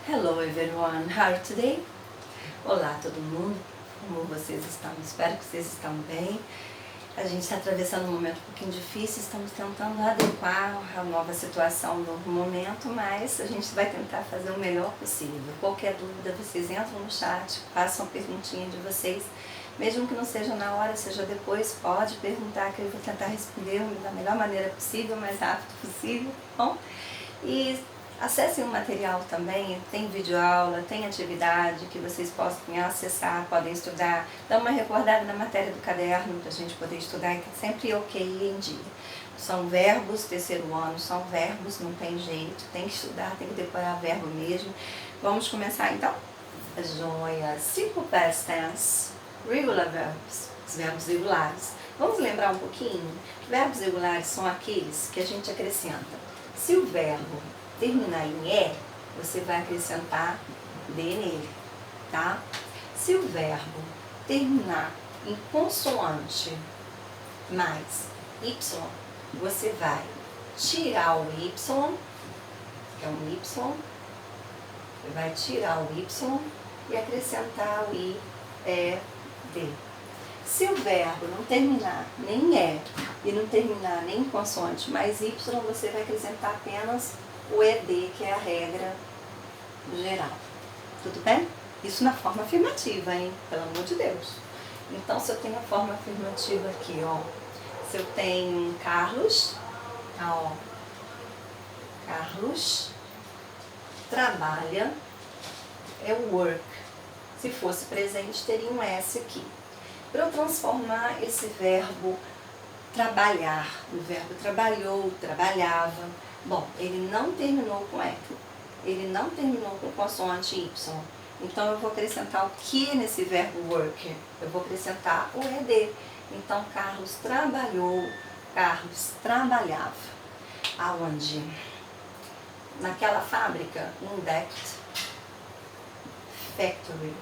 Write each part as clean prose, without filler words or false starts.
Hello everyone, how are you today? Olá todo mundo, como vocês estão? Espero que vocês estão bem. A gente está atravessando um momento um pouquinho difícil, estamos tentando adequar a nova situação do momento, mas a gente vai tentar fazer o melhor possível. Qualquer dúvida, vocês entram no chat, façam a perguntinha de vocês, mesmo que não seja na hora, seja depois, pode perguntar que eu vou tentar responder da melhor maneira possível, o mais rápido possível, tá bom? E acessem o material também, tem videoaula, tem atividade que vocês possam acessar, podem estudar, dá uma recordada na matéria do caderno para a gente poder estudar, que é sempre ok em dia. São verbos, terceiro ano, são verbos, não tem jeito, tem que estudar, tem que decorar verbo mesmo. Vamos começar então? Joia! Simple past tense, regular verbs, os verbos regulares. Vamos lembrar um pouquinho? Verbos regulares são aqueles que a gente acrescenta. Se o verbo terminar em E, você vai acrescentar D nele, tá? Se o verbo terminar em consoante mais Y, você vai tirar o Y, que é um Y, você vai tirar o Y e acrescentar o I, E, D. Se o verbo não terminar nem em E e não terminar nem em consoante mais Y, você vai acrescentar apenas o ED, que é a regra geral. Tudo bem? Isso na forma afirmativa, hein? Pelo amor de Deus. Então, se eu tenho a forma afirmativa aqui, ó. Se eu tenho Carlos, ó. Carlos trabalha, é work. Se fosse presente, teria um S aqui. Para eu transformar esse verbo trabalhar, o verbo trabalhou, trabalhava. Bom, ele não terminou com E, ele não terminou com consoante Y. Então, eu vou acrescentar o que nesse verbo work? Eu vou acrescentar o ED. Então, Carlos trabalhou, Carlos trabalhava. Aonde? Naquela fábrica, in that factory.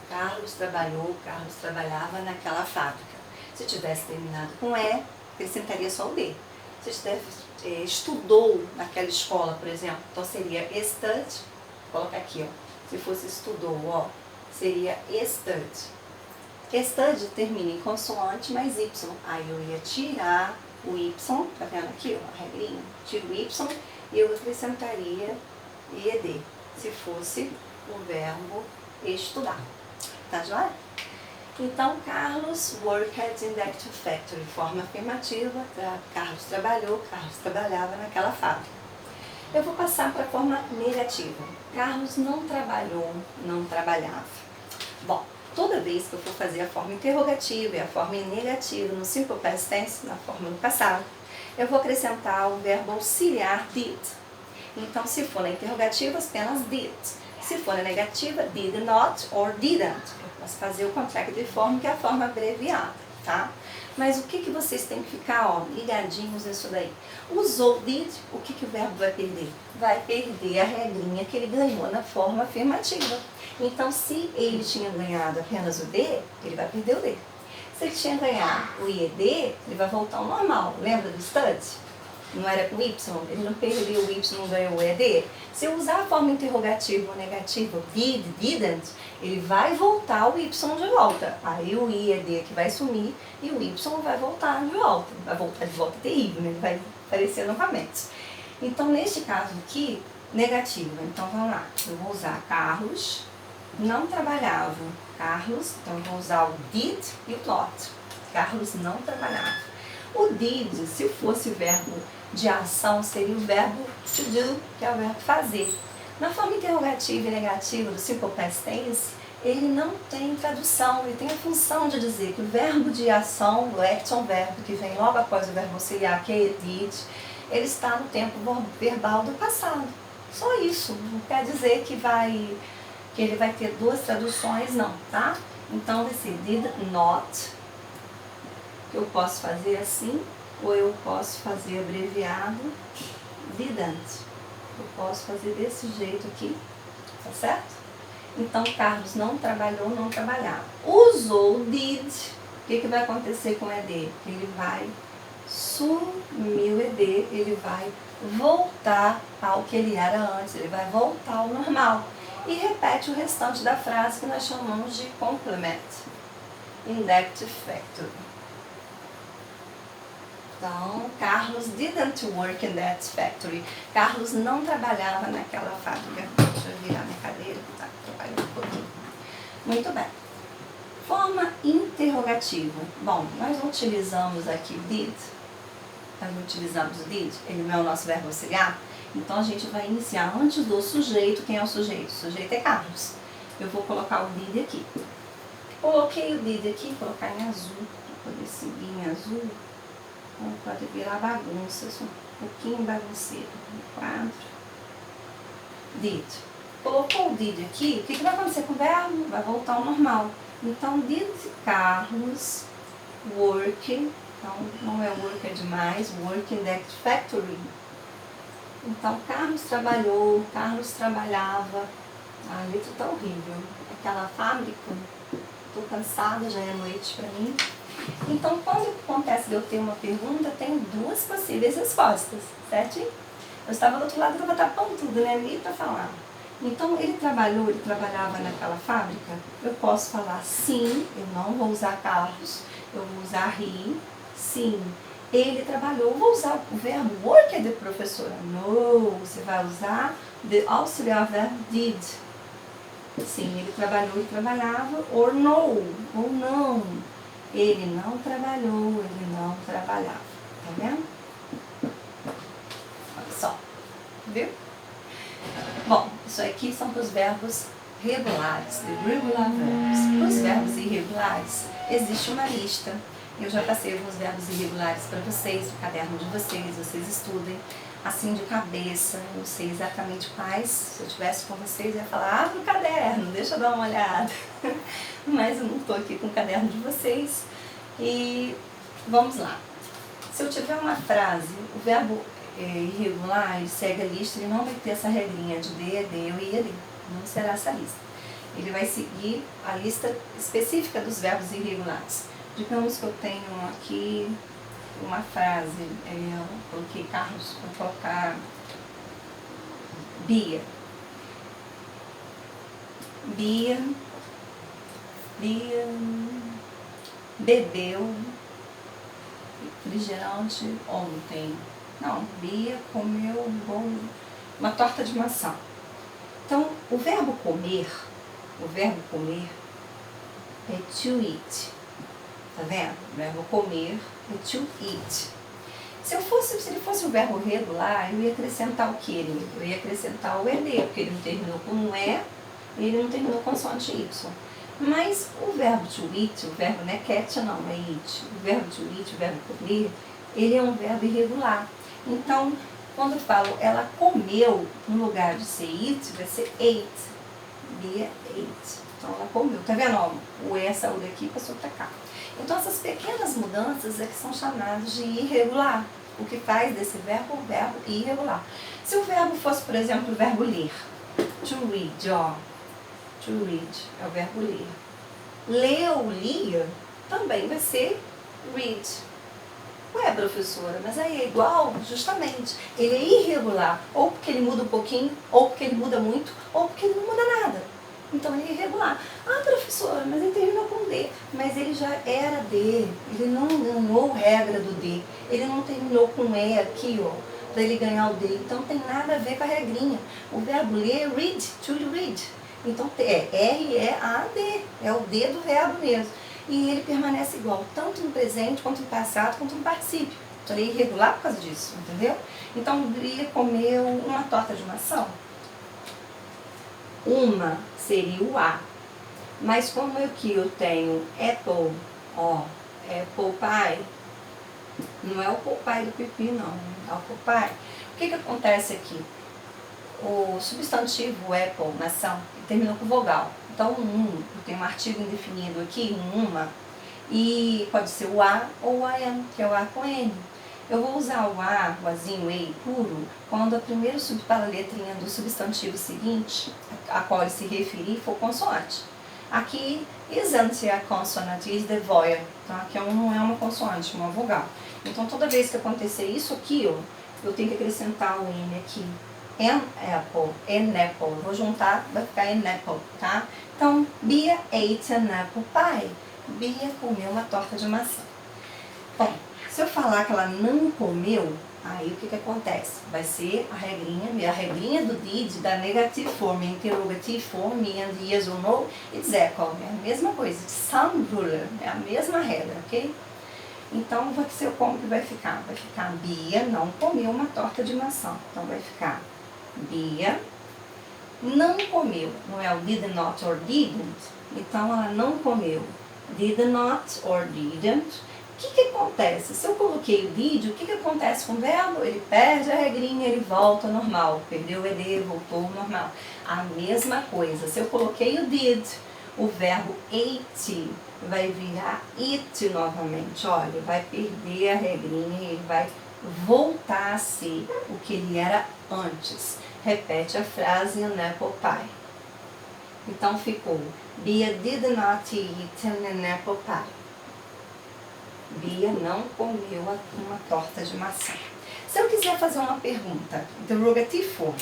Carlos trabalhou, Carlos trabalhava naquela fábrica. Se tivesse terminado com E, acrescentaria só o D. Se tivesse estudou naquela escola, por exemplo, então seria stud, vou colocar aqui, ó. Se fosse estudou, ó, seria stud. Stud termina em consoante mais Y. Aí eu ia tirar o Y, tá vendo aqui, ó, a regrinha? Tiro o Y e eu acrescentaria ED, se fosse o verbo estudar. Tá joia? Então, Carlos worked in that factory. Forma afirmativa, Carlos trabalhou, Carlos trabalhava naquela fábrica. Eu vou passar para a forma negativa. Carlos não trabalhou, não trabalhava. Bom, toda vez que eu for fazer a forma interrogativa e a forma negativa no simple past tense, na forma do passado, eu vou acrescentar o verbo auxiliar did. Então, se for na interrogativa, apenas did. Se for na negativa, did not or didn't. Eu posso fazer o contract de forma, que é a forma abreviada, tá? Mas o que vocês têm que ficar, ó, ligadinhos nisso daí? Usou did, o que o verbo vai perder? Vai perder a regrinha que ele ganhou na forma afirmativa. Então, se ele tinha ganhado apenas o D, ele vai perder o D. Se ele tinha ganhado o IED, ele vai voltar ao normal. Lembra do stud? Não era com Y, ele não perdeu o Y, não ganhou o ED. Se eu usar a forma interrogativa ou negativa, did, didn't, ele vai voltar o Y de volta. Aí o IED que vai sumir e o Y vai voltar de volta. Vai voltar de volta terrível, né? Ele vai aparecer novamente. Então, neste caso aqui, negativa. Então, vamos lá. Eu vou usar Carlos, não trabalhava. Carlos, então eu vou usar o did e o not. Carlos não trabalhava. O did, se fosse verbo de ação, seria o verbo to do, que é o verbo fazer. Na forma interrogativa e negativa do simple past tense, ele não tem tradução, ele tem a função de dizer que o verbo de ação, o action verb, que vem logo após o verbo auxiliar, que é did, ele está no tempo verbal do passado. Só isso, não quer dizer que ele vai ter duas traduções, não, tá? Então, esse did not, eu posso fazer assim, ou eu posso fazer abreviado didn't. Eu posso fazer desse jeito aqui, tá certo? Então, Carlos não trabalhou, não trabalhava. Usou did. O que vai acontecer com o ED? Ele vai sumir o ED, ele vai voltar ao que ele era antes, ele vai voltar ao normal. E repete o restante da frase que nós chamamos de complement, indective factory. Então, Carlos didn't work in that factory. Carlos não trabalhava naquela fábrica. Deixa eu virar minha cadeira, que está atrapalhando um pouquinho. Muito bem. Forma interrogativa. Bom, nós utilizamos aqui did. Nós utilizamos o did, ele não é o nosso verbo auxiliar. Então, a gente vai iniciar antes do sujeito. Quem é o sujeito? O sujeito é Carlos. Eu vou colocar o did aqui. Coloquei o did aqui, vou colocar em azul, para poder seguir em azul. Não pode virar bagunça, um pouquinho bagunceiro. No quadro. Did. Colocou o did aqui, o que vai acontecer com o verbo? Vai voltar ao normal. Então, did Carlos work, então não é work, é demais, work in that factory. Então, Carlos trabalhou, Carlos trabalhava. A letra tá horrível. Aquela fábrica, tô cansada, já é noite para mim. Então, quando acontece de eu ter uma pergunta, tem duas possíveis respostas, certo? Eu estava do outro lado, eu estava tapando tudo, né? Ali para falar. Então, ele trabalhava naquela fábrica. Eu posso falar sim, eu não vou usar Carlos, eu vou usar he, sim. Ele trabalhou, vou usar o verbo work de professora. No, você vai usar the auxiliar verb did. Sim, ele trabalhou, ele trabalhava, or no, ou não. Ele não trabalhou, ele não trabalhava. Tá vendo? Olha só. Viu? Bom, isso aqui são para os verbos regulares, the regular verbs. Para os verbos irregulares, existe uma lista. Eu já passei alguns verbos irregulares para vocês, no caderno de vocês estudem, assim de cabeça, não sei exatamente quais. Se eu estivesse com vocês, eu ia falar, abre o caderno, deixa eu dar uma olhada. Mas eu não estou aqui com o caderno de vocês. E vamos lá. Se eu tiver uma frase, o verbo irregular, ele segue a lista, ele não vai ter essa regrinha de de, eu e ele. Não será essa lista. Ele vai seguir a lista específica dos verbos irregulares. Digamos que eu tenho aqui uma frase, eu coloquei Carlos, vou colocar Bia. Bia bebeu refrigerante ontem. Não, Bia comeu uma torta de maçã. Então, o verbo comer é to eat. Tá vendo? O verbo comer é to eat. Se ele fosse um verbo regular, eu ia acrescentar o que ele? Eu ia acrescentar o ED, porque ele não terminou com um E, e ele não terminou com consoante Y. Mas o verbo to eat, o verbo não é catch, não, é eat. O verbo to eat, o verbo comer, ele é um verbo irregular. Então, quando eu falo ela comeu, no lugar de ser eat, vai ser ate. Bia ate. Então, ela comeu. Tá vendo? Ó, o E saiu daqui e passou pra cá. Então, essas pequenas mudanças é que são chamadas de irregular. O que faz desse verbo o verbo irregular. Se o verbo fosse, por exemplo, o verbo ler. To read, ó. To read é o verbo ler. Leu, lia, também vai ser read. Ué, professora, mas aí é igual? Justamente. Ele é irregular. Ou porque ele muda um pouquinho, ou porque ele muda muito, ou porque ele não muda nada. Então ele é irregular. Ah, professora, mas ele terminou com D. Mas ele já era D. Ele não ganhou regra do D. Ele não terminou com E aqui, ó, para ele ganhar o D. Então tem nada a ver com a regrinha. O verbo ler é read, to read. Então é R-E-A-D. É o D do verbo mesmo. E ele permanece igual, tanto no presente, quanto no passado, quanto no particípio. Então ele é irregular por causa disso, entendeu? Então Bia comeu uma torta de maçã. Uma seria o A. Mas como aqui eu tenho apple, ó, apple pie, não é o apple pie do pipi, não, é o apple pie. O que acontece aqui? O substantivo apple, maçã, terminou com vogal. Então, eu tenho um artigo indefinido aqui, uma, e pode ser o A ou o AM, que é o A com N. Eu vou usar o A, o Azinho, E puro, quando a primeira letrinha do substantivo seguinte, a qual ele se referir, for consoante. Aqui, isn't a consonant, is the vowel, tá? Que não é uma consoante, uma vogal. Então, toda vez que acontecer isso aqui, ó, eu tenho que acrescentar o N aqui. An apple, an apple. Vou juntar, vai ficar an apple, tá? Então, Bia ate an apple pie. Bia comeu uma torta de maçã. Bom, se eu falar que ela não comeu, aí o que acontece? Vai ser a regrinha do did da negative form, interrogative form, and yes or no, it's equal. É a mesma coisa, some ruler, é a mesma regra, ok? Então, como que vai ficar? Vai ficar Bia não comeu uma torta de maçã. Então, vai ficar Bia não comeu. Não é o did not or didn't. Então, ela não comeu. Did not or didn't. O que acontece? Se eu coloquei o did, o que acontece com o verbo? Ele perde a regrinha, ele volta ao normal. Perdeu o ED, voltou ao normal. A mesma coisa. Se eu coloquei o did, o verbo ate vai virar it novamente. Olha, vai perder a regrinha e ele vai voltar a ser o que ele era antes. Repete a frase an apple pie. Então ficou Bia did not eat an apple pie. Bia não comeu uma torta de maçã. Se eu quiser fazer uma pergunta, interrogative form,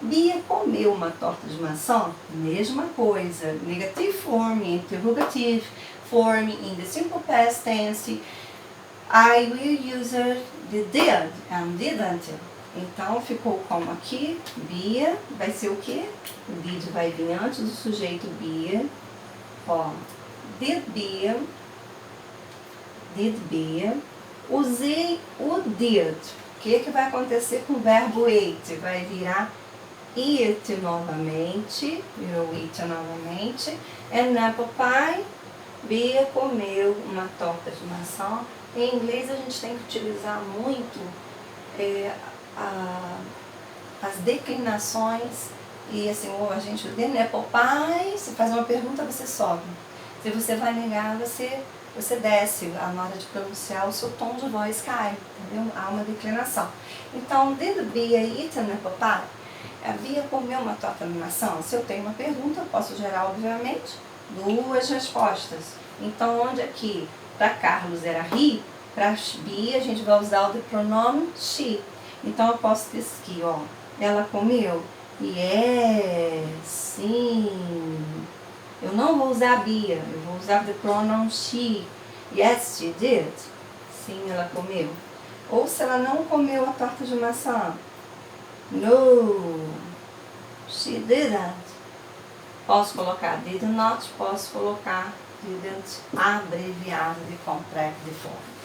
Bia comeu uma torta de maçã? Mesma coisa, negative form, interrogative form, in the simple past tense, I will use the did and didn't. Então ficou como aqui, Bia vai ser o quê? O did vai vir antes do sujeito Bia. Ó, did Bia, usei o did. O que vai acontecer com o verbo ate? Vai virar eat novamente, virou eat novamente. And apple pie, Bia comeu uma torta de maçã. Em inglês a gente tem que utilizar muito as declinações. E assim, a gente, the apple pie, se faz uma pergunta, você sobe. Se você vai negar, você desce, na hora de pronunciar o seu tom de voz cai, entendeu? Há uma declinação. Então, did Bia eat an apple pie? A Bia comeu uma torta de maçã? Se eu tenho uma pergunta, eu posso gerar, obviamente, duas respostas. Então, onde aqui para Carlos era he, para Bia a gente vai usar o pronome she. Então, eu posso dizer aqui, ó, ela comeu? Yes, sim. Eu não vou usar Bia, eu vou usar o pronoun she. Yes, she did. Sim, ela comeu. Ou se ela não comeu a torta de maçã. No, she didn't. Posso colocar did not, posso colocar didn't, abreviado de contract de forma.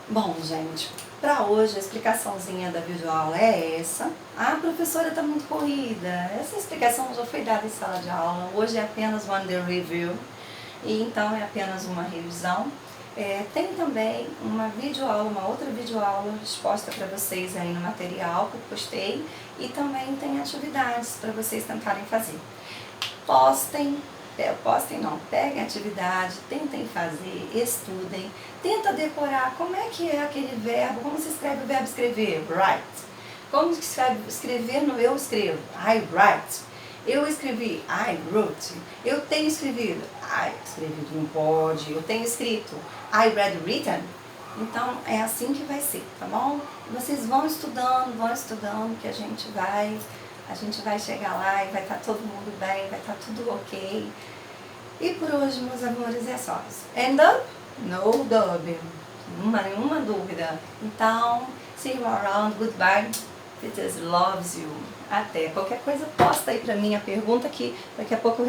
Bom, gente, para hoje a explicaçãozinha da videoaula é essa. A professora está muito corrida. Essa explicação já foi dada em sala de aula. Hoje é apenas one day review. E então é apenas uma revisão. Tem também uma videoaula, uma outra videoaula exposta para vocês aí no material que eu postei. E também tem atividades para vocês tentarem fazer. Peguem a atividade, tentem fazer, estudem, tenta decorar como é que é aquele verbo, como se escreve o verbo escrever, write. Como se escreve escrever no eu escrevo, I write. Eu escrevi, I wrote. Eu tenho escrevido, escrevido não pode. Eu tenho escrito, I read written. Então é assim que vai ser, tá bom? Vocês vão estudando que a gente vai chegar lá e vai estar todo mundo bem, vai estar tudo ok. E por hoje, meus amores, é só isso. And up? No dub. Nenhuma dúvida. Então, see you around. Goodbye. It loves you. Até. Qualquer coisa, posta aí pra mim a pergunta que daqui a pouco eu